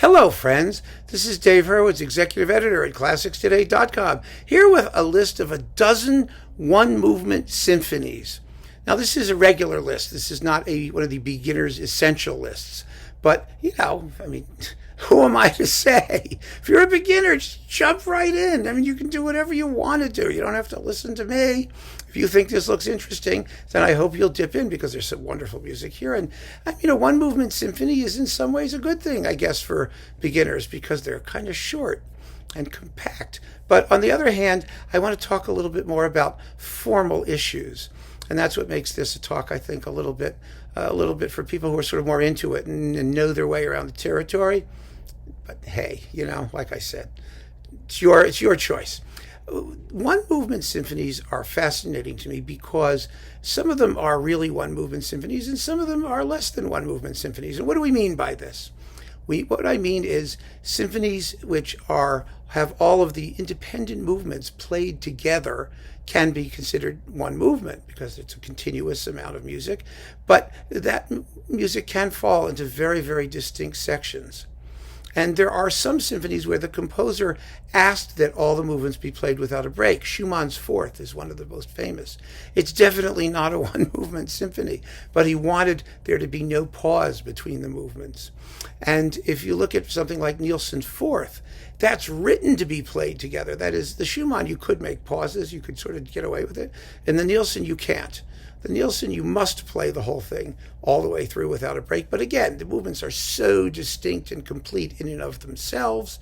Hello, friends. This is Dave Hurwitz, executive editor at ClassicsToday.com, here with a list of a dozen one-movement symphonies. Now, this is a regular list. This is not one of the beginner's essential lists. But, who am I to say? If you're a beginner, just jump right in. You can do whatever you want to do. You don't have to listen to me. If you think this looks interesting, then I hope you'll dip in because there's some wonderful music here. And, a one-movement symphony is in some ways a good thing, I guess, for beginners because they're kind of short and compact. But on the other hand, I want to talk a little bit more about formal issues. And that's what makes this a talk, I think, a little bit for people who are sort of more into it and know their way around the territory. But hey, like I said, it's your choice. One-movement symphonies are fascinating to me because some of them are really one-movement symphonies and some of them are less than one-movement symphonies. And what do we mean by this? What I mean is symphonies which have all of the independent movements played together can be considered one movement because it's a continuous amount of music, but that music can fall into very, very distinct sections. And there are some symphonies where the composer asked that all the movements be played without a break. Schumann's Fourth is one of the most famous. It's definitely not a one-movement symphony, but he wanted there to be no pause between the movements. And if you look at something like Nielsen's Fourth, that's written to be played together. That is, the Schumann, you could make pauses, you could sort of get away with it. And the Nielsen, you can't. The Nielsen, you must play the whole thing all the way through without a break. But again, the movements are so distinct and complete in and of themselves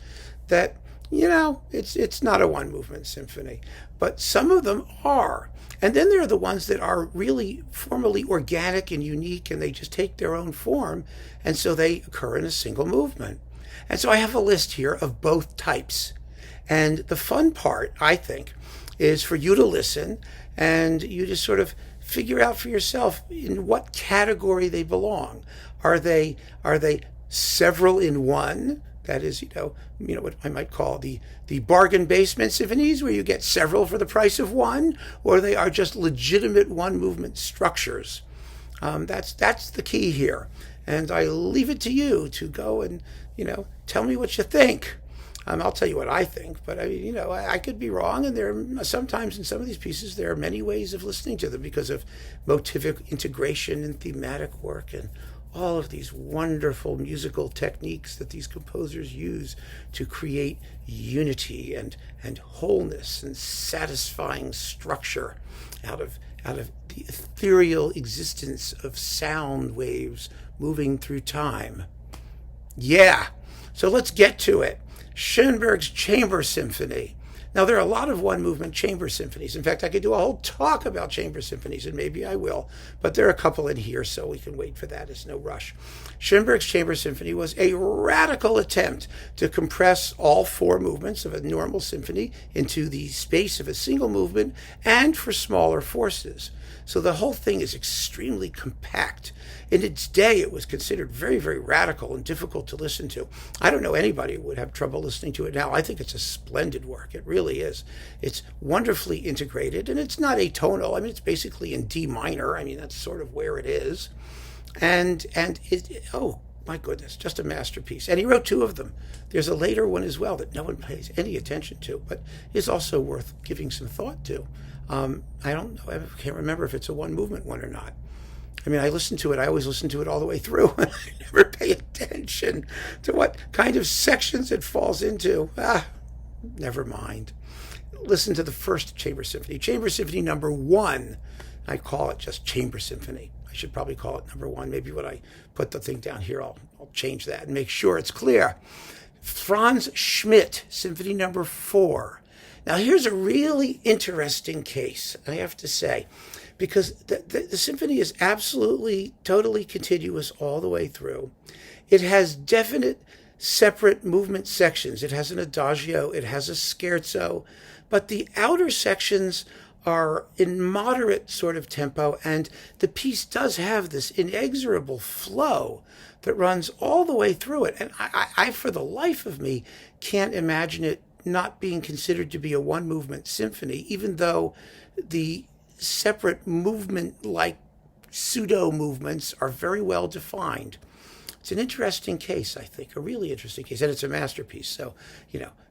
that, it's not a one-movement symphony. But some of them are. And then there are the ones that are really formally organic and unique, and they just take their own form, and so they occur in a single movement. And so I have a list here of both types. And the fun part, I think, is for you to listen and you just sort of figure out for yourself in what category they belong. Are they several in one? That is, what I might call the bargain basement symphonies where you get several for the price of one, or they are just legitimate one-movement structures. That's the key here. And I leave it to you to go and, tell me what you think. I'll tell you what I think, but I could be wrong, and there are sometimes in some of these pieces there are many ways of listening to them because of motivic integration and thematic work and all of these wonderful musical techniques that these composers use to create unity and wholeness and satisfying structure out of the ethereal existence of sound waves moving through time. Yeah, so let's get to it. Schoenberg's Chamber Symphony. Now, there are a lot of one-movement chamber symphonies. In fact, I could do a whole talk about chamber symphonies, and maybe I will, but there are a couple in here, so we can wait for that. It's no rush. Schoenberg's Chamber Symphony was a radical attempt to compress all four movements of a normal symphony into the space of a single movement and for smaller forces. So the whole thing is extremely compact. In its day, it was considered very, very radical and difficult to listen to. I don't know anybody who would have trouble listening to it now. I think it's a splendid work. It really is. It's wonderfully integrated, and it's not atonal. It's basically in D minor. That's sort of where it is. And oh, my goodness, just a masterpiece. And he wrote two of them. There's a later one as well that no one pays any attention to, but is also worth giving some thought to. I don't know. I can't remember if it's a one-movement one or not. I listen to it. I always listen to it all the way through. I never pay attention to what kind of sections it falls into. Never mind. Listen to the first Chamber Symphony. Chamber Symphony number 1. I call it just Chamber Symphony. I should probably call it number 1. Maybe when I put the thing down here, I'll change that and make sure it's clear. Franz Schmidt, Symphony number 4. Now, here's a really interesting case, I have to say, because the symphony is absolutely, totally continuous all the way through. It has definite separate movement sections. It has an Adagio, it has a scherzo, but the outer sections are in moderate sort of tempo, and the piece does have this inexorable flow that runs all the way through it. And I for the life of me, can't imagine it not being considered to be a one-movement symphony, even though the separate movement-like pseudo-movements are very well defined. It's an interesting case, I think, a really interesting case, and it's a masterpiece. So,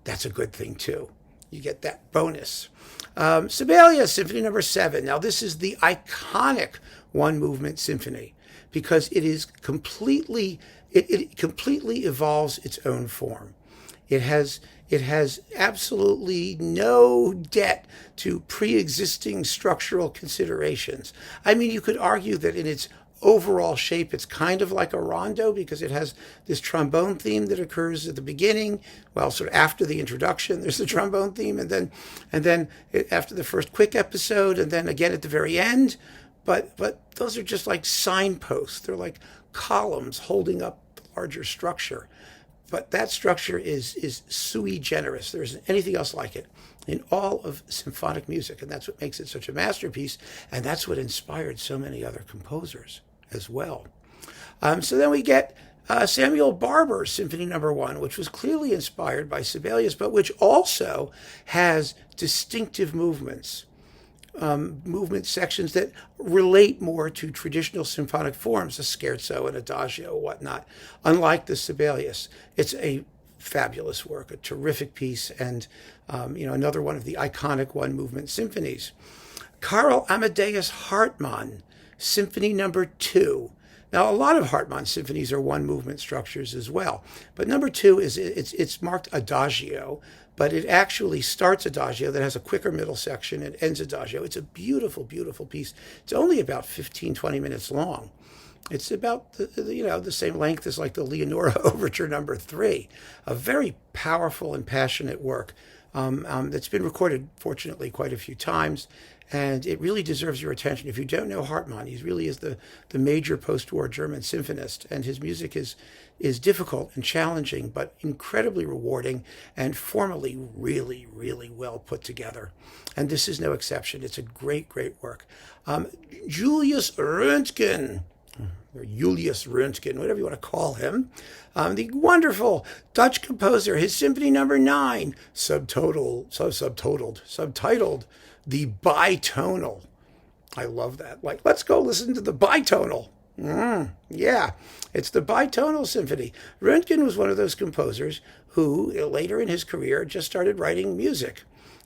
that's a good thing too. You get that bonus. Sibelius, Symphony No. 7. Now, this is the iconic one-movement symphony because it completely evolves its own form. It has absolutely no debt to pre-existing structural considerations. I mean, you could argue that in its overall shape, it's kind of like a rondo because it has this trombone theme that occurs at the beginning. Well, sort of after the introduction, there's the trombone theme, and then after the first quick episode, and then again at the very end. But those are just like signposts. They're like columns holding up the larger structure. But that structure is sui generis. There isn't anything else like it in all of symphonic music, and that's what makes it such a masterpiece, and that's what inspired so many other composers as well. So then we get Samuel Barber's Symphony No. 1, which was clearly inspired by Sibelius, but which also has distinctive movements. Movement sections that relate more to traditional symphonic forms, a scherzo, an adagio, whatnot, unlike the Sibelius. It's a fabulous work, a terrific piece, and another one of the iconic one-movement symphonies. Carl Amadeus Hartmann, Symphony No. 2. Now, a lot of Hartmann symphonies are one-movement structures as well, but No. 2 it's marked adagio, but it actually starts adagio that has a quicker middle section and ends adagio. It's a beautiful, beautiful piece. It's only about 15, 20 minutes long. It's about the same length as like the Leonora Overture No. 3, a very powerful and passionate work that's been recorded, fortunately, quite a few times, and it really deserves your attention. If you don't know Hartmann, he really is the major post-war German symphonist, and his music is difficult and challenging, but incredibly rewarding and formally really, really well put together. And this is no exception. It's a great, great work. Julius Röntgen, or Julius Röntgen, whatever you want to call him, the wonderful Dutch composer, his Symphony No. 9, subtitled The Bitonal. I love that. Like, let's go listen to the Bitonal. Yeah, it's the Bitonal Symphony. Röntgen was one of those composers who, later in his career, just started writing music.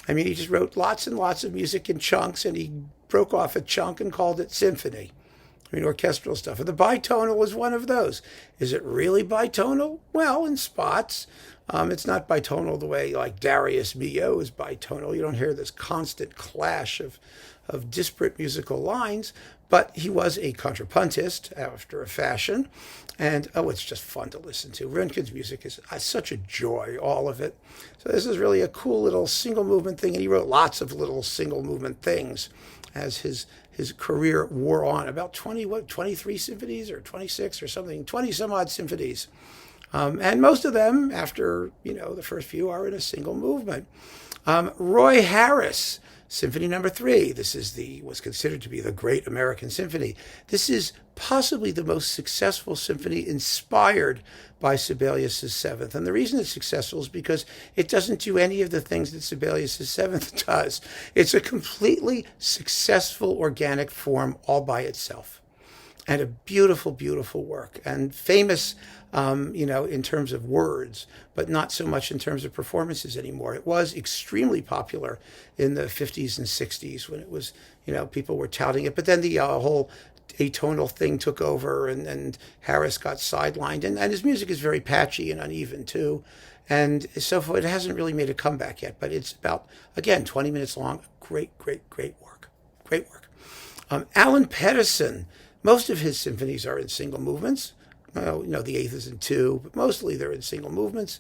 I mean, he just wrote lots and lots of music in chunks, and he broke off a chunk and called it symphony. I mean, orchestral stuff. And the bitonal was one of those. Is it really bitonal? Well, in spots. It's not bitonal the way like Darius Milhaud is bitonal. You don't hear this constant clash of disparate musical lines, but he was a contrapuntist after a fashion. And, it's just fun to listen to. Röntgen's music is such a joy, all of it. So this is really a cool little single movement thing, and he wrote lots of little single movement things as his career wore on. About 23 symphonies or 26 or something, 20 some odd symphonies. And most of them, after, the first few, are in a single movement. Roy Harris, Symphony No. 3. This was considered to be the great American symphony. This is possibly the most successful symphony inspired by Sibelius' Seventh. And the reason it's successful is because it doesn't do any of the things that Sibelius' Seventh does. It's a completely successful organic form all by itself. And a beautiful, beautiful work. And famous, in terms of words, but not so much in terms of performances anymore. It was extremely popular in the 50s and 60s when it was, people were touting it. But then the whole atonal thing took over, and Harris got sidelined. And his music is very patchy and uneven, too. And so it hasn't really made a comeback yet. But it's about, again, 20 minutes long. Great, great, great work. Great work. Alan Pettison. Most of his symphonies are in single movements. The Eighth is in 2, but mostly they're in single movements.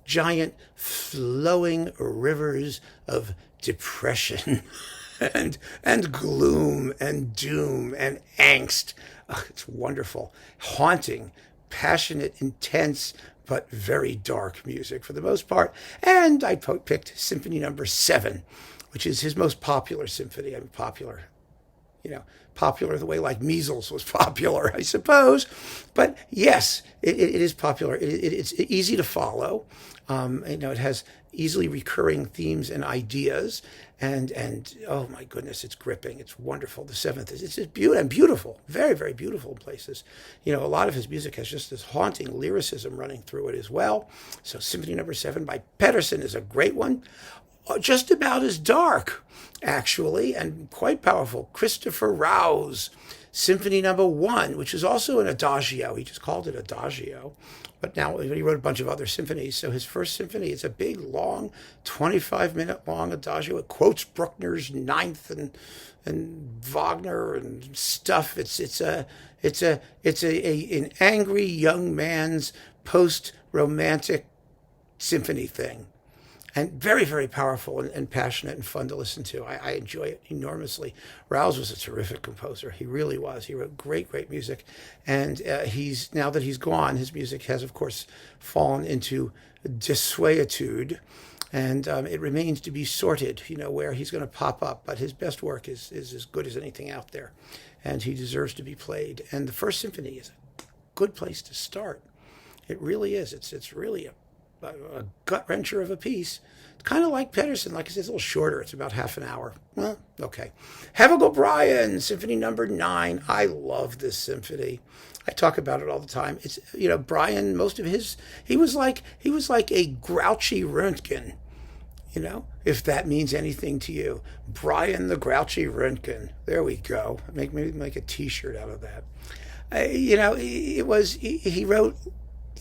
Giant flowing rivers of depression and gloom and doom and angst. It's wonderful. Haunting, passionate, intense, but very dark music for the most part. And I picked Symphony No. 7, which is his most popular symphony. Popular. popular the way like measles was popular, I suppose. But yes, it is popular. It's easy to follow. It has easily recurring themes and ideas, and oh my goodness, it's gripping. It's wonderful. The seventh is it's beautiful, very, very beautiful in places. A lot of his music has just this haunting lyricism running through it as well. So Symphony No. 7 by Pettersson is a great one. Just about as dark, actually, and quite powerful. Christopher Rouse, Symphony No. 1, which is also an Adagio. He just called it Adagio. But now he wrote a bunch of other symphonies. So his first symphony is a big, long, 25-minute long Adagio. It quotes Bruckner's Ninth and Wagner and stuff. It's an angry young man's post-romantic symphony thing. And very, very powerful and passionate and fun to listen to. I enjoy it enormously. Rouse was a terrific composer. He really was. He wrote great, great music. And now that he's gone, his music has, of course, fallen into desuetude. And it remains to be sorted, where he's going to pop up. But his best work is as good as anything out there. And he deserves to be played. And the First Symphony is a good place to start. It really is. It's really a gut-wrencher of a piece. It's kind of like Pettersson. Like I said, it's a little shorter. It's about half an hour. Well, okay. Have a go, Brian. Symphony No. 9. I love this symphony. I talk about it all the time. It's, Brian, most of his, he was like a grouchy Röntgen, if that means anything to you. Brian the Grouchy Röntgen. There we go. Maybe make a T-shirt out of that. He wrote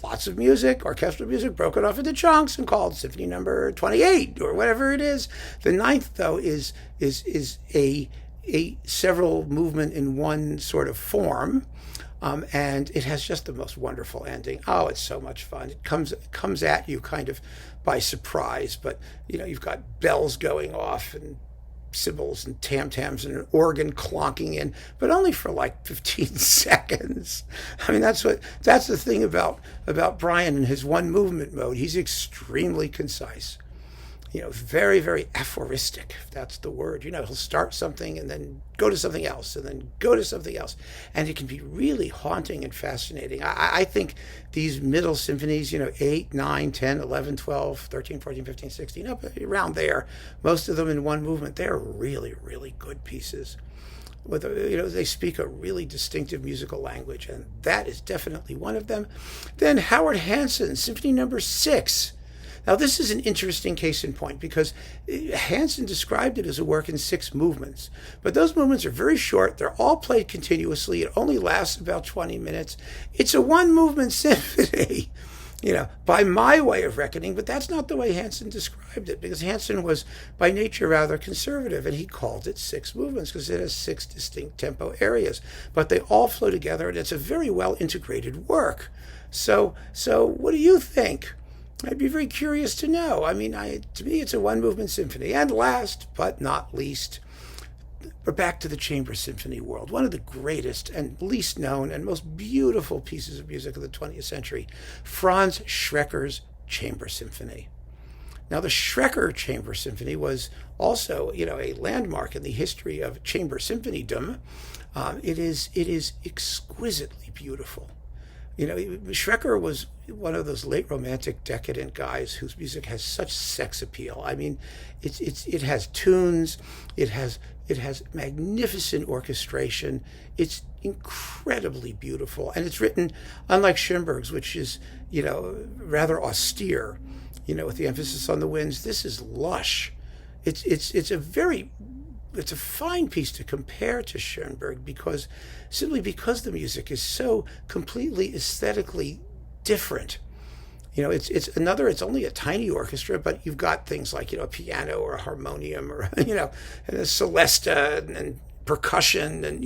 lots of music, orchestral music, broken off into chunks and called Symphony No. 28 or whatever it is. The ninth, though, is a several movement in one sort of form, and it has just the most wonderful ending. Oh, it's so much fun. It comes at you kind of by surprise, but you've got bells going off and cymbals and tam-tams and an organ clonking in, but only for like 15 seconds. I mean, that's the thing about Brian and his one movement mode. He's extremely concise. Very, very aphoristic, if that's the word. He'll start something and then go to something else and then go to something else. And it can be really haunting and fascinating. I think these middle symphonies, 8, 9, 10, 11, 12, 13, 14, 15, 16, up around there, most of them in one movement, they're really, really good pieces. They speak a really distinctive musical language, and that is definitely one of them. Then Howard Hanson, Symphony No. 6. Now, this is an interesting case in point because Hansen described it as a work in 6 movements. But those movements are very short. They're all played continuously. It only lasts about 20 minutes. It's a one-movement symphony, by my way of reckoning. But that's not the way Hansen described it, because Hansen was, by nature, rather conservative, and he called it 6 movements because it has 6 distinct tempo areas. But they all flow together, and it's a very well-integrated work. So what do you think? I'd be very curious to know. I mean, to me, it's a one-movement symphony. And last but not least, we're back to the chamber symphony world. One of the greatest and least known and most beautiful pieces of music of the 20th century, Franz Schrecker's Chamber Symphony. Now, the Schrecker Chamber Symphony was also, a landmark in the history of chamber symphonydom. It is exquisitely beautiful. Schrecker was one of those late romantic decadent guys whose music has such sex appeal. I mean, it has tunes, it has magnificent orchestration. It's incredibly beautiful, and it's written, unlike Schoenberg's, which is rather austere, with the emphasis on the winds. This is lush. It's a fine piece to compare to Schoenberg simply because the music is so completely aesthetically different. It's only a tiny orchestra, but you've got things like, a piano or a harmonium or, and a celesta and percussion, and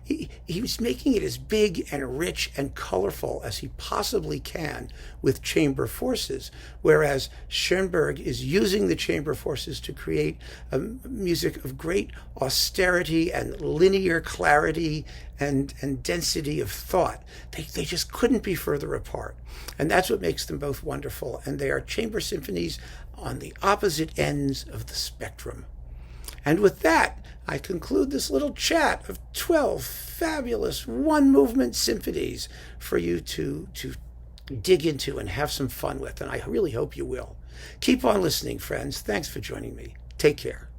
he was making it as big and rich and colorful as he possibly can with chamber forces, whereas Schoenberg is using the chamber forces to create a music of great austerity and linear clarity and density of thought. They just couldn't be further apart, and that's what makes them both wonderful. And they are chamber symphonies on the opposite ends of the spectrum. And with that, I conclude this little chat of 12 fabulous one-movement symphonies for you to dig into and have some fun with, and I really hope you will. Keep on listening, friends. Thanks for joining me. Take care.